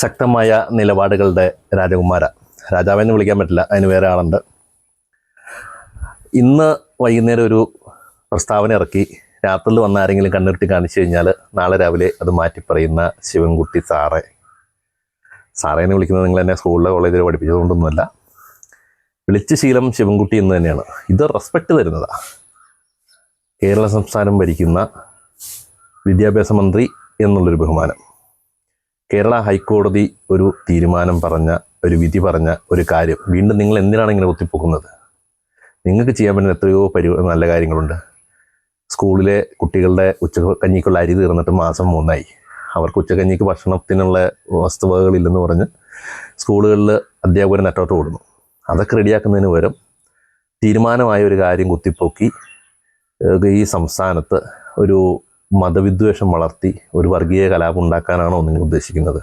ശക്തമായ നിലപാടുകളുടെ രാജാവെന്ന് വിളിക്കാൻ പറ്റില്ല, അതിന് വേറെ ആളുണ്ട്. ഇന്ന് വൈകുന്നേരം ഒരു പ്രസ്താവന ഇറക്കി, രാത്രിയിൽ വന്ന ആരെങ്കിലും കണ്ണിർത്തി കാണിച്ചു കഴിഞ്ഞാൽ നാളെ രാവിലെ അത് മാറ്റിപ്പറയുന്ന ശിവൻകുട്ടി സാറേന്ന് വിളിക്കുന്നത് നിങ്ങൾ എന്നെ സ്കൂളിലോ കോളേജിലോ പഠിപ്പിച്ചതുകൊണ്ടൊന്നുമല്ല. വിളിച്ച ശീലം ശിവൻകുട്ടി എന്ന് തന്നെയാണ്. ഇത് റെസ്പെക്റ്റ് തരുന്നതാണ്. കേരള സംസ്ഥാനം ഭരിക്കുന്ന വിദ്യാഭ്യാസ മന്ത്രി എന്നുള്ളൊരു ബഹുമാനം. കേരള ഹൈക്കോടതി ഒരു തീരുമാനം പറഞ്ഞ, ഒരു വിധി പറഞ്ഞ ഒരു കാര്യം വീണ്ടും നിങ്ങൾ എന്തിനാണ് ഇങ്ങനെ കുത്തിപ്പൊക്കുന്നത്? നിങ്ങൾക്ക് ചെയ്യാൻ പറ്റുന്ന എത്രയോ നല്ല കാര്യങ്ങളുണ്ട്. സ്കൂളിലെ കുട്ടികളുടെ ഉച്ചക്കഞ്ഞിക്കുള്ള അരി തീർന്നിട്ട് മാസം 3 ആയി. അവർക്ക് ഉച്ചക്കഞ്ഞിക്ക് ഭക്ഷണത്തിനുള്ള വസ്തുവകകളില്ലെന്ന് പറഞ്ഞ് സ്കൂളുകളിൽ അധ്യാപകർ നെട്ടോട്ട് ഓടുന്നു. അതൊക്കെ റെഡിയാക്കുന്നതിന് പകരം തീരുമാനമായ ഒരു കാര്യം കുത്തിപ്പൊക്കി ഈ സംസ്ഥാനത്ത് ഒരു മതവിദ്വേഷം വളർത്തി ഒരു വർഗീയ കലാപം ഉണ്ടാക്കാനാണോ നിങ്ങൾ ഉദ്ദേശിക്കുന്നത്?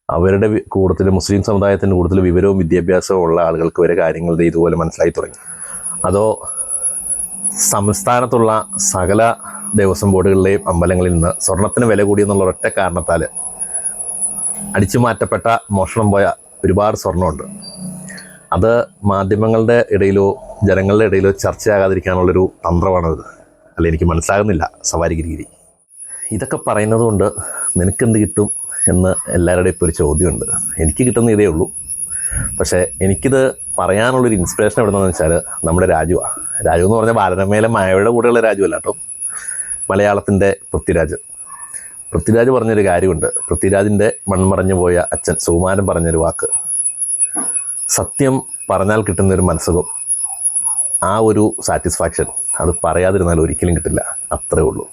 അവരുടെ കൂട്ടത്തിൽ, മുസ്ലിം സമുദായത്തിൻ്റെ കൂട്ടത്തിൽ വിവരവും വിദ്യാഭ്യാസവും ഉള്ള ആളുകൾക്ക് വരെ കാര്യങ്ങളുടെ ഇതുപോലെ മനസ്സിലായി തുടങ്ങി. അതോ സംസ്ഥാനത്തുള്ള സകല ദേവസ്വം ബോർഡുകളിലെയും അമ്പലങ്ങളിൽ നിന്ന് സ്വർണത്തിന് വില കൂടിയെന്നുള്ള ഒറ്റ കാരണത്താൽ അടിച്ചു മാറ്റപ്പെട്ട, മോഷണം പോയ ഒരുപാട് സ്വർണ്ണമുണ്ട്. അത് മാധ്യമങ്ങളുടെ ഇടയിലോ ജനങ്ങളുടെ ഇടയിലോ ചർച്ചയാകാതിരിക്കാനുള്ളൊരു തന്ത്രമാണത്. അല്ല, എനിക്ക് മനസ്സിലാകുന്നില്ല സവാരിഗിരി. ഇതൊക്കെ പറയുന്നത് കൊണ്ട് നിനക്കെന്ത് കിട്ടും എന്ന് എല്ലാവരുടെയും ഇപ്പോൾ ഒരു ചോദ്യമുണ്ട്. എനിക്ക് കിട്ടുന്ന ഇതേ ഉള്ളൂ. പക്ഷേ എനിക്കിത് പറയാനുള്ളൊരു ഇൻസ്പിറേഷൻ എവിടെയെന്ന് വെച്ചാൽ നമ്മുടെ രാജു എന്ന് പറഞ്ഞാൽ ബാലരമയിലെ മായയുടെ കൂടെയുള്ള രാജുവല്ല കേട്ടോ. മലയാളത്തിൻ്റെ പൃഥ്വിരാജ് പറഞ്ഞൊരു കാര്യമുണ്ട്. പൃഥ്വിരാജിൻ്റെ മൺമറഞ്ഞു പോയ അച്ഛൻ സുകുമാരൻ പറഞ്ഞൊരു വാക്ക്, സത്യം പറഞ്ഞാൽ കിട്ടുന്നൊരു മനസ്സുഖം, ആ ഒരു സാറ്റിസ്ഫാക്ഷൻ അത് പറയാതിരുന്നാൽ ഒരിക്കലും കിട്ടില്ല. അത്രേ ഉള്ളൂ.